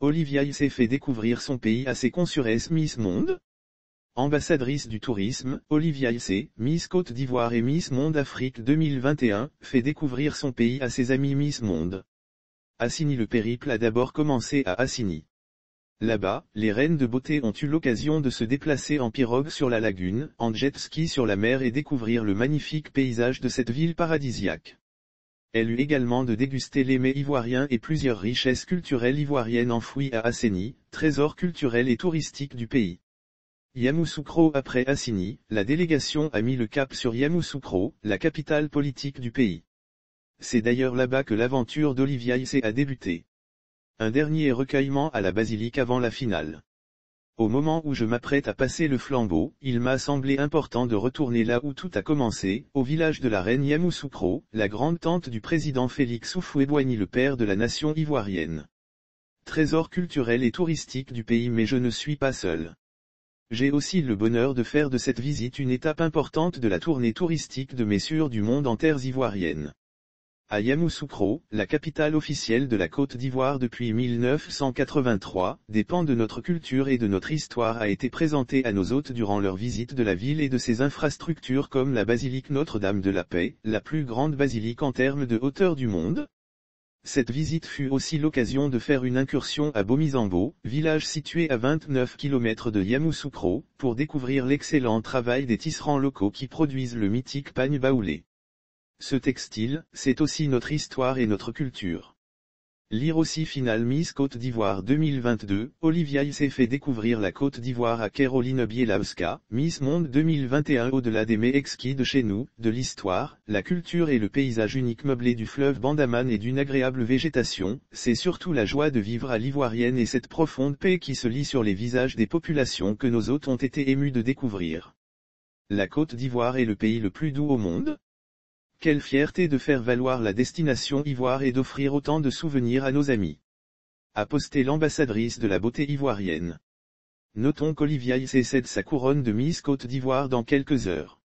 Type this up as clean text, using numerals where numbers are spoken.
Olivia s'est fait découvrir son pays à ses consuresses Miss Monde. Ambassadrice du tourisme, Olivia Miss Côte d'Ivoire et Miss Monde Afrique 2021, fait découvrir son pays à ses amis Miss Monde. Assini. Le périple a d'abord commencé à Assini. Là-bas, les reines de beauté ont eu l'occasion de se déplacer en pirogue sur la lagune, en jet ski sur la mer et découvrir le magnifique paysage de cette ville paradisiaque. Elle eut également de déguster les mets ivoiriens et plusieurs richesses culturelles ivoiriennes enfouies à Assini, trésor culturel et touristique du pays. Yamoussoukro. Après Assini, la délégation a mis le cap sur Yamoussoukro, la capitale politique du pays. C'est d'ailleurs là-bas que l'aventure d'Olivia a débuté. Un dernier recueillement à la basilique avant la finale. Au moment où je m'apprête à passer le flambeau, il m'a semblé important de retourner là où tout a commencé, au village de la reine Yamoussoukro, la grande-tante du président Félix Houphouët-Boigny, le père de la nation ivoirienne. Trésor culturel et touristique du pays, mais je ne suis pas seul. J'ai aussi le bonheur de faire de cette visite une étape importante de la tournée touristique de Messures du monde en terres ivoiriennes. À Yamoussoukro, la capitale officielle de la Côte d'Ivoire depuis 1983, des pans de notre culture et de notre histoire a été présenté à nos hôtes durant leur visite de la ville et de ses infrastructures comme la basilique Notre-Dame de la Paix, la plus grande basilique en termes de hauteur du monde. Cette visite fut aussi l'occasion de faire une incursion à Bomizambo, village situé à 29 km de Yamoussoukro, pour découvrir l'excellent travail des tisserands locaux qui produisent le mythique pagne baoulé. Ce textile, c'est aussi notre histoire et notre culture. Lire aussi finale Miss Côte d'Ivoire 2022, Olivia s'est fait découvrir la Côte d'Ivoire à Caroline Bielawska, Miss Monde 2021. Au-delà des mets exquis de chez nous, de l'histoire, la culture et le paysage unique meublé du fleuve Bandaman et d'une agréable végétation, c'est surtout la joie de vivre à l'ivoirienne et cette profonde paix qui se lit sur les visages des populations que nos hôtes ont été émus de découvrir. La Côte d'Ivoire est le pays le plus doux au monde? Quelle fierté de faire valoir la destination ivoire et d'offrir autant de souvenirs à nos amis. A posté l'ambassadrice de la beauté ivoirienne. Notons qu'Olivia cède sa couronne de Miss Côte d'Ivoire dans quelques heures.